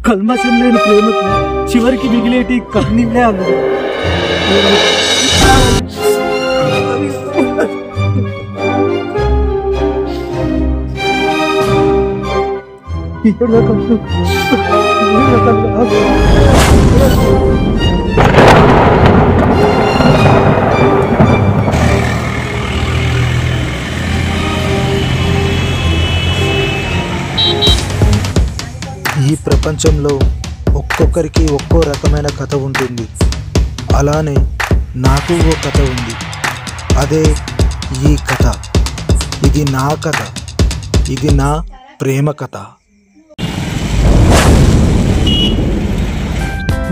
కల్మషం లేని ప్రేమకు చివరికి మిగిలేటి కన్నీళ్ళే అల్లుడు. ఈ ప్రపంచంలో ఒక్కొక్కరికి ఒక్కో రకమైన కథ ఉంటుంది. అలానే నాకు ఓ కథ ఉంది. అదే ఈ కథ. ఇది నా కథ. ఇది నా ప్రేమ కథ.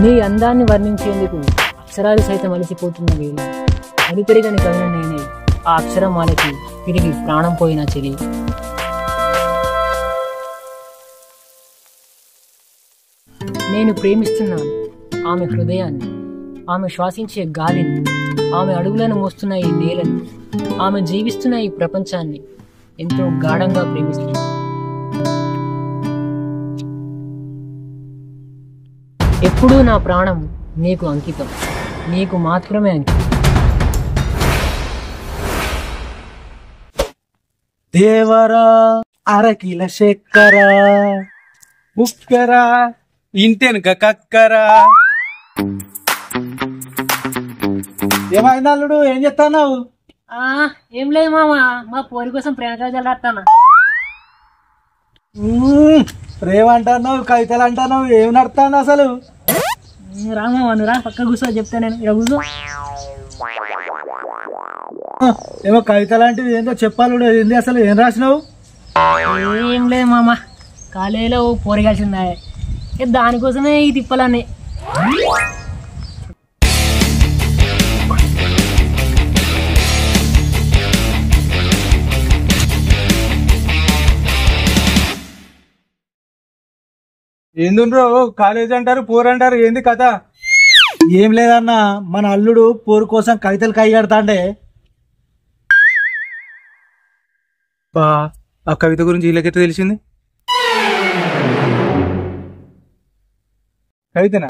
నీ అందాన్ని వర్ణించేందుకు అక్షరాలు సైతం అలసిపోతున్న వేళ అడిపెరిగని కవిన నేనే ఆ అక్షరం వాళ్ళకి తిరిగి ప్రాణం పోయిన చెలి. నేను ప్రేమిస్తున్నాను ఆమె హృదయాన్ని, ఆమె శ్వాసించే గాలిని, ఆమె అడుగులను మోస్తున్న ఈ నేలని, ఆమె జీవిస్తున్న ఈ ప్రపంచాన్ని ఎంతో గాఢంగా ప్రేమిస్తున్నాను. ఎప్పుడూ నా ప్రాణం నీకు అంకితం, నీకు మాత్రమే అంకితం. దేవరా అరకిల చక్కెర ఉక్కరా ఇంటెనక కక్కరా. ఏమైంది అల్లుడు, ఏం చెప్తాన్నావు? ఏం లేదు మామ, మా పోరి కోసం ప్రేమకాజాలు రాస్తానా. ప్రేమ అంటున్నావు, కవితలు అంటున్నావు, ఏం నడుతాను అసలు? రామా నురా పక్క కూర్చో చెప్తా నేను. ఇక్కడ కూర్చో. ఏమో కవిత లాంటివి ఏందో చెప్పాలి. ఏంది అసలు, ఏం రాసినావు? ఏం లేదు మామ, కాలేజీలో పోరి కలిసిందా, దానికోసమే ఈ తిప్పలన్నీ. ఏందుండ్రో కాలేజ్ అంటారు, పోరు అంటారు, ఏంది కథ? ఏం లేదన్నా, మన అల్లుడు పోరు కోసం కవితలు కైగడతాండే. ఆ కవిత గురించి వీళ్ళకెట్లా తెలిసింది? కవితనా?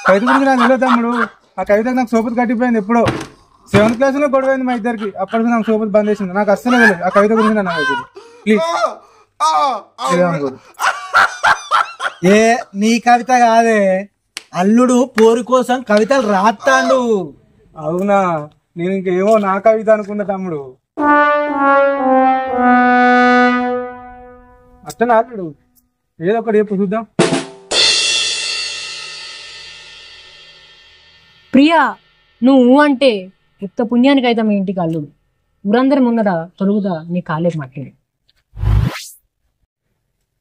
కవిత గురించి నాకు తెలియదు తమ్ముడు. ఆ కవితకు నాకు సోపతి కట్టిపోయింది ఎప్పుడో. 7th క్లాస్ లో గొడవైంది మా ఇద్దరికి. అప్పటికి నాకు సోపతి బంద్ చేసింది. నాకు అస్సలు తెలియదు ఆ కవిత గురించి. నన్ను ప్లీజ్ ఏ నీ కవిత కాదే, అల్లుడు పోరు కోసం కవితలు రాస్తాడు. అవునా? నేను ఇంకేమో నా కవిత అనుకున్నా తమ్ముడు. అట్టనా అల్లుడు? ఏదో ఒకటి చెప్పు చూద్దాం. ప్రియా, నువ్వు అంటే యుక్త పుణ్యానికి అయితే మీ ఇంటికి అల్లుడు. ఊరందరి ముందర తొలుగుదా నీ కాలేకి మట్టింది.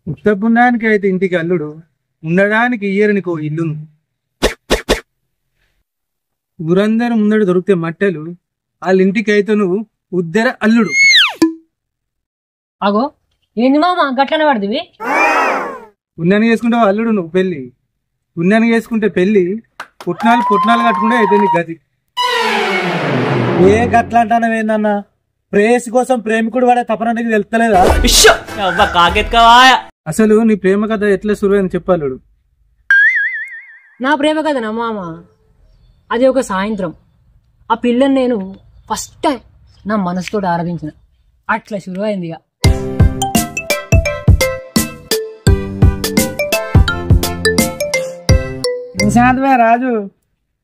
యుక్త పుణ్యానికి అయితే ఇంటికి అల్లుడు, ఉండడానికి ఇయ్యరనికో ఇల్లును. ఊరందరి ముందర దొరికితే మట్టెలు, వాళ్ళ ఇంటికి అయితే నువ్వు ఉద్దర అల్లుడు. అగో ఏంది మామ గట్లనే పడుతుంది? పుణ్యాన్ని చేసుకుంటావు అల్లుడు నువ్వు పెళ్లి. పుణ్యాన్ని చేసుకుంటే పెళ్లి, పుట్నాలు కట్టుకుంటే అయితే నీకు గతి. ఏ గట్ల అంటానవేందన్నా? ప్రేయసి కోసం ప్రేమికుడు వాడే తపన నీకు తెలుస్తలేదా? అసలు నీ ప్రేమ కథ ఎట్లా సురువైంది చెప్పాలుడు. నా ప్రేమ కథనా మామ? అది ఒక సాయంత్రం ఆ పిల్లని నేను ఫస్ట్ టైం నా మనసుతో ఆరాధించిన, అట్లా శురువైంది. ఇక రాజు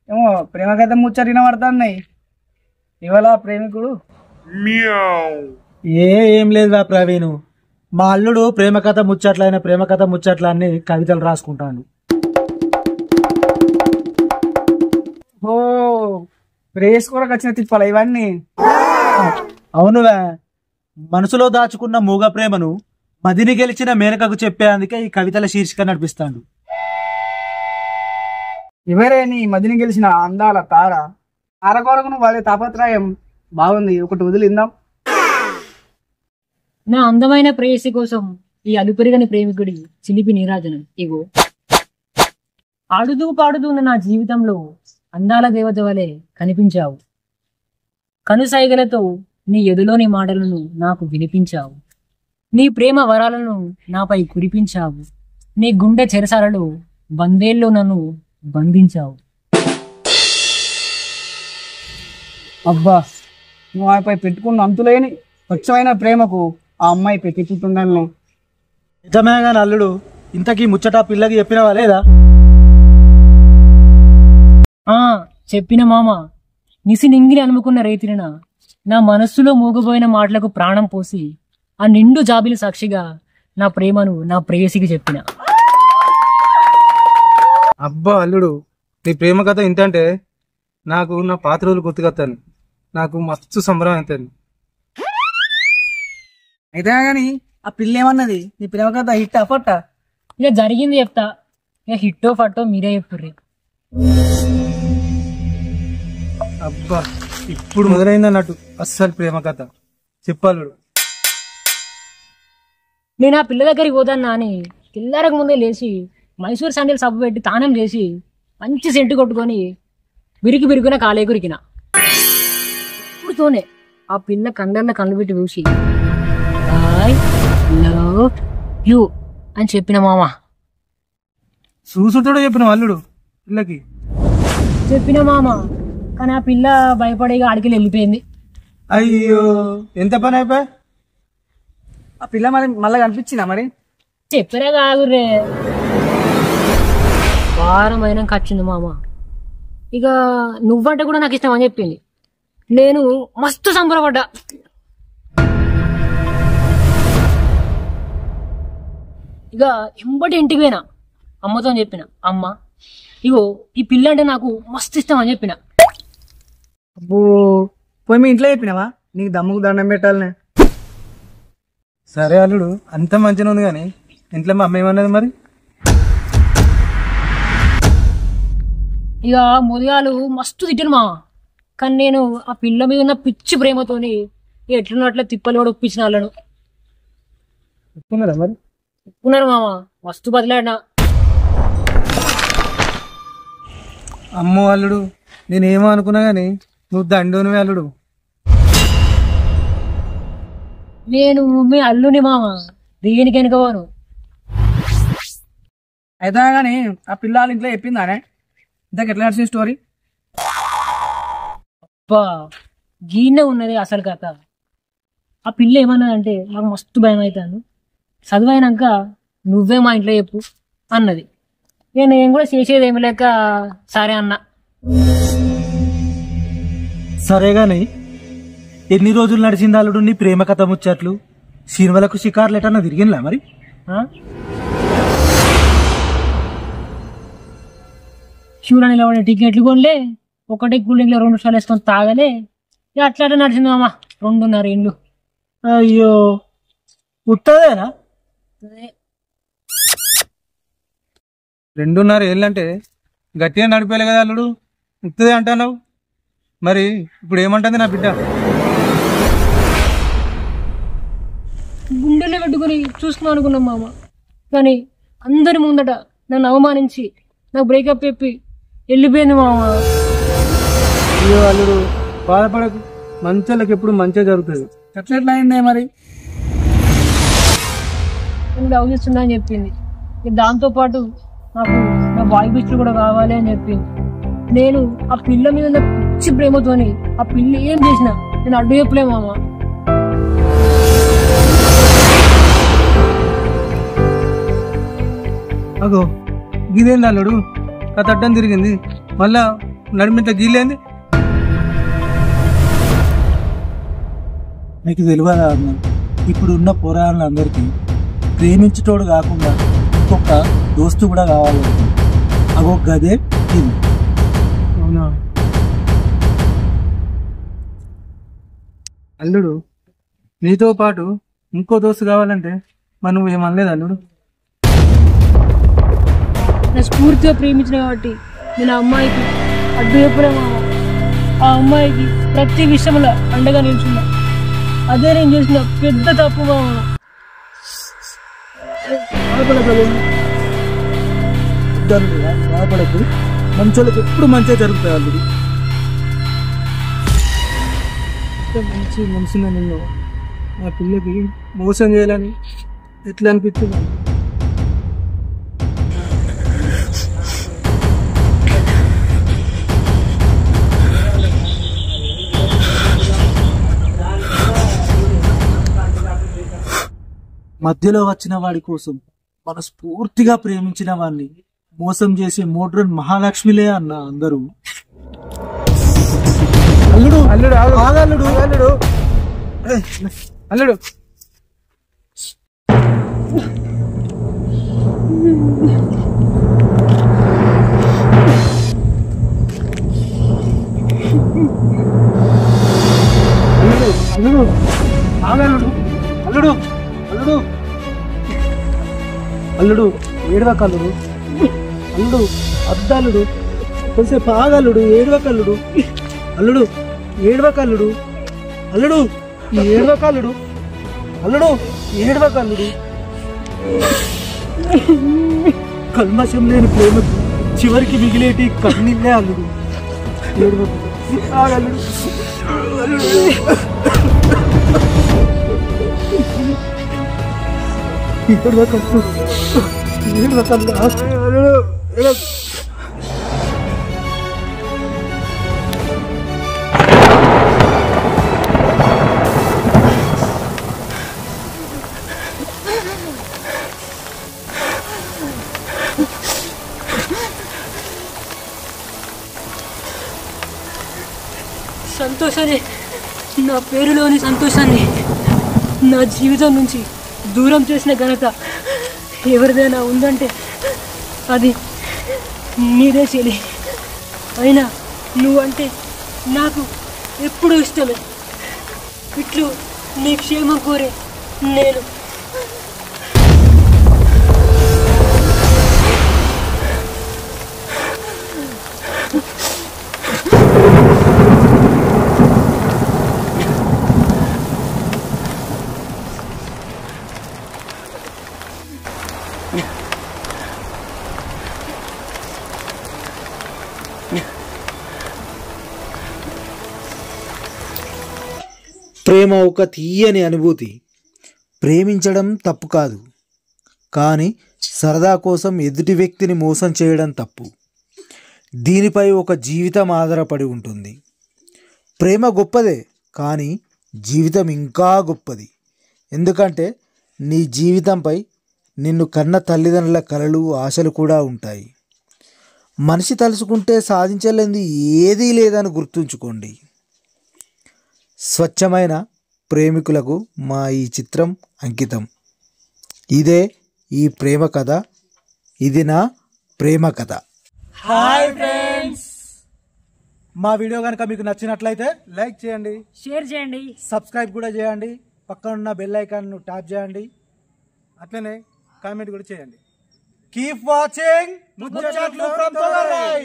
ఏమో ప్రేమ కథ ముచ్చటిన పడుతున్నాయి ఇవాళ ప్రేమికుడు. ఏం లేదు ప్రవీణ్, మా అల్లుడు ప్రేమ కథ ముచ్చట్లైన ప్రేమ కథ ముచ్చట్లన్నీ కవితలు రాసుకుంటాను. ఓ ప్రేస్ కూడా వచ్చిన తిప్పాల ఇవన్నీ. అవునువే, మనసులో దాచుకున్న మూగ ప్రేమను మదిని గెలిచిన మేనకకు చెప్పేందుకే ఈ కవితల శీర్షిక నడిపిస్తాడు. ఎవరే నీ మదిని గెలిచిన అందాల తార? తారకొరకును వాడే తాపత్రయం బాగుంది, ఒకటి వదిలిందాం. నా అందమైన ప్రేయసి కోసం ఈ అలుపెరగని ప్రేమికుడి చిలిపి నీరాజనం ఇగో. ఆడుతూ పాడుతూ నా జీవితంలో అందాల దేవత వలె కనిపించావు. కనుసైగలతో నీ ఎదులోని మాటలను నాకు వినిపించావు. నీ ప్రేమ వరాలను నాపై కురిపించావు. నీ గుండె చెరసాలలో బందేల్లో నన్ను బంధించావు. అబ్బా, నువ్వు ఆమెపై పెట్టుకున్న అంతులేని స్వచ్ఛమైన ప్రేమకు ఆ అమ్మాయి పెట్టుకుంటున్నాను. నిజమే కానీ అల్లుడు, ఇంతకీ ముచ్చట పిల్లకి చెప్పినవా లేదా? చెప్పిన మామ. నిసి నింగిని అనుకున్న రైతిన నా మనస్సులో మూగబోయిన మాటలకు ప్రాణం పోసి ఆ నిండు జాబిలి సాక్షిగా నా ప్రేమను నా ప్రేయసికి చెప్పిన. అబ్బా అల్లుడు, నీ ప్రేమ కథ ఇంతంటే నాకు నా పాత రోజులు గుర్తుకొస్తాను. నాకు మస్తు సంబరం అవుతాను. అయితే గాని ఆ పిల్ల ఏమన్నది? నీ ప్రేమ కథ హిట్ అపట్ట? ఇక జరిగింది చెప్తా. ఇక హిట్టో ఫట్టో మీరే చెప్పుర్రి. అబ్బా, ఇప్పుడు మొదలైంది అన్నట్టు అస్సలు ప్రేమ కథ చెప్పాలుడు. నేను ఆ పిల్ల దగ్గరికి పోతాను అని పిల్లరకు ముందే లేచి మైసూర్ శాండిల్ సబ్బు పెట్టి తానం చేసి మంచి సెంటు కొట్టుకొని బిరిగిన కాలే కురికిన. ఇప్పుడుతోనే ఆ పిల్ల కండర్ల కళ్ళు పెట్టి చూసి ఐ లవ్ యూ అని చెప్పిన మామ. చూసుతో చెప్పిన అల్లుడు పిల్లకి చెప్పిన మామ. కానీ ఆ పిల్ల భయపడేగా ఆడికి వెళ్ళిపోయింది. అయ్యో, ఎంత పని అయిపోయా? ఆ పిల్ల మరి మళ్ళీ కనిపించిందా? మరి చెప్పరే కాదురే. వారం అయినాక వచ్చింది మామ. ఇక నువ్వంటే కూడా నాకు ఇష్టం అని చెప్పింది. నేను మస్తు సంబరపడ్డా. ఇక ఎంబటి ఇంటికి పోయినా అమ్మతో చెప్పిన, అమ్మ ఇగో ఈ పిల్ల అంటే నాకు మస్తు ఇష్టం అని చెప్పిన. అబ్బో, పోయి మీ ఇంట్లో చెప్పినావా? నీకు దమ్ముకు దండం పెట్టాలనే. సరే అల్లుడు, అంత మంచిగా ఉంది కానీ ఇంట్లో మా అమ్మ ఏమన్నది మరి? ఇక మొదగాలు మస్తు తిట్టిన మామ. కానీ నేను ఆ పిల్ల మీద ఉన్న పిచ్చి ప్రేమతోని ఎట్లున్నట్లే తిప్పలు కూడా ఒప్పించిన వాళ్ళను. చెప్పుకున్నారా మరి? చెప్పుకున్నారు మామ, మస్తు బదిలాడినా. అమ్మో అల్లుడు, నేనేమో అనుకున్నా గానీ నువ్వు దండోనివే అల్లుడు. నేను మీ అల్లుని మామ, దేనికి వెనుకవాను. అయితే గాని ఆ పిల్లల ఇంట్లో చెప్పిందానే? ఇంతకు ఎట్లా నడిచిన స్టోరీ? అబ్బా, గీనే ఉన్నది అసలు కథ. ఆ పిల్ల ఏమన్నదంటే నాకు మస్తు భయం అవుతాను, చదువైనాక నువ్వే మా ఇంట్లో చెప్పు అన్నది. నేను కూడా చేసేది ఏమి లేక సరే అన్నా. సరే గాని ఎన్ని రోజులు నడిచింది అల్లుడు నీ ప్రేమ కథ ముచ్చట్లు? సినిమాలకు షికార్లు ఎటన్నా తిరిగినలా మరి? శివుడు నిలబడే టికెట్లు కొనలే, ఒకటే కూలింగ్లో 2 సార్లు వేసుకొని తాగలే. ఇక అట్లా నడిచింది మామ 2.5 ఏళ్ళు. అయ్యో, ఉత్తదేనా? 2.5 ఏళ్ళంటే గట్టిగా నడిపేలే కదా అల్లుడు, ఉత్తదే అంటున్నావు. మరి ఇప్పుడు ఏమంటుంది నా బిడ్డ? గుండెల్లో పెట్టుకుని చూసుకున్నాం అనుకున్నాం మామ. కానీ అందరి ముందట నన్ను అవమానించి నాకు బ్రేకప్ చెప్పి వెళ్ళిపోయింది మామ. అయ్యో అల్లుడు, బాధపడకు, మంచోళ్ళకి ఎప్పుడు మంచిగా జరుగుతుంది. ఎట్లా అయిందే మరి? నేను లవ్ చేస్తున్నా అని చెప్పింది. దాంతో పాటు నాకు నా బాయ్ బిస్టులు కూడా కావాలి అని చెప్పింది. నేను ఆ పిల్ల మీద ఉన్న పిచ్చి ప్రేమతోని ఆ పిల్ల ఏం చేసినా నేను అడ్డు చెప్పలే మామ. అగో గిదేంది అల్లుడు, కథ అడ్డం తిరిగింది, మళ్ళా నడిమింత గీలేంది. నీకు తెలియదా అన్న, ఇప్పుడున్న పోరాళ్ళందరికీ ప్రేమించేటోడు కాకుండా ఇంకొక దోస్తు కూడా కావాలి. అగో గదే ఇది. అవునా అల్లుడు, నీతో పాటు ఇంకో దోస్తు కావాలంటే మరి నువ్వు ఏమనలేదు అల్లుడు? నా స్ఫూర్తిగా ప్రేమించిన కాబట్టి నేను ఆ అమ్మాయికి అడ్డు చెప్పలే మామ. ఆ అమ్మాయికి ప్రతి విషయంలో అండగా నిల్చున్నా. అదే నేను చేసిన పెద్ద తప్పు మామ. బాధపడకు, మంచోళ్ళకి ఎప్పుడు మంచిగా జరుగుతాయి అల్లుడు. మంచి మనసున నిన్ను నా పిల్లకి మోసం చేయాలని ఎట్లా అనిపిస్తుంది? మధ్యలో వచ్చిన వాడి కోసం మనస్ఫూర్తిగా ప్రేమించిన వాడిని మోసం చేసే మోడ్రన్ మహాలక్ష్మిలే అన్న అందరూ. అల్లుడు అల్లుడు అల్లుడు అల్లుడు అల్లుడు అల్లుడు ఆగల్లుడు అల్లుడు అల్లుడు అల్లుడు ఏడవకల్లుడు అల్లుడు అద్దల్లుడు కొంచెంసేపు ఆగల్లుడు ఏడవకల్లుడు అల్లుడు ఏడవకల్లుడు అల్లుడు ఏడవకల్లుడు అల్లుడు ఏడవకల్లుడు కల్మషం లేని ప్రేమకు చివరికి మిగిలేటి కన్నీళ్ళే అల్లుడు. ఏడవకు ఆగల్లుడు అల్లుడు ఏడవకల్లు ఏడవకల్లు అల్లుడు సంతోషాన్ని, నా పేరులోని సంతోషాన్ని నా జీవితం నుంచి దూరం చేసిన ఘనత ఎవరిదైనా ఉందంటే అది నీదే చెలి. అయినా నువ్వంటే నాకు ఎప్పుడూ ఇష్టమే. ఇట్లు నీ క్షేమం కోరే నేను. ప్రేమ ఒక తీయని అనుభూతి. ప్రేమించడం తప్పు కాదు, కానీ సరదా కోసం ఎదుటి వ్యక్తిని మోసం చేయడం తప్పు. దీనిపై ఒక జీవితం ఆధారపడి ఉంటుంది. ప్రేమ గొప్పదే, కానీ జీవితం ఇంకా గొప్పది. ఎందుకంటే నీ జీవితంపై నిన్ను కన్న తల్లిదండ్రుల కలలు, ఆశలు కూడా ఉంటాయి. మనిషి తలుచుకుంటే సాధించలేనిది ఏదీ లేదని గుర్తుంచుకోండి. స్వచ్ఛమైన ప్రేమికులకు మా ఈ చిత్రం అంకితం. ఇదే ఈ ప్రేమ కథ. ఇది నా ప్రేమ కథ. హాయ్ ఫ్రెండ్స్, మా వీడియో కనుక మీకు నచ్చినట్లయితే లైక్ చేయండి, షేర్ చేయండి, సబ్స్క్రైబ్ కూడా చేయండి, పక్కన ఉన్న బెల్ ఐకాన్ను ట్యాప్ చేయండి, అట్లనే కామెంట్ కూడా చేయండి. కీప్ వాచింగ్ ముచ్చట్లు ఫ్రమ్ తొర్రై.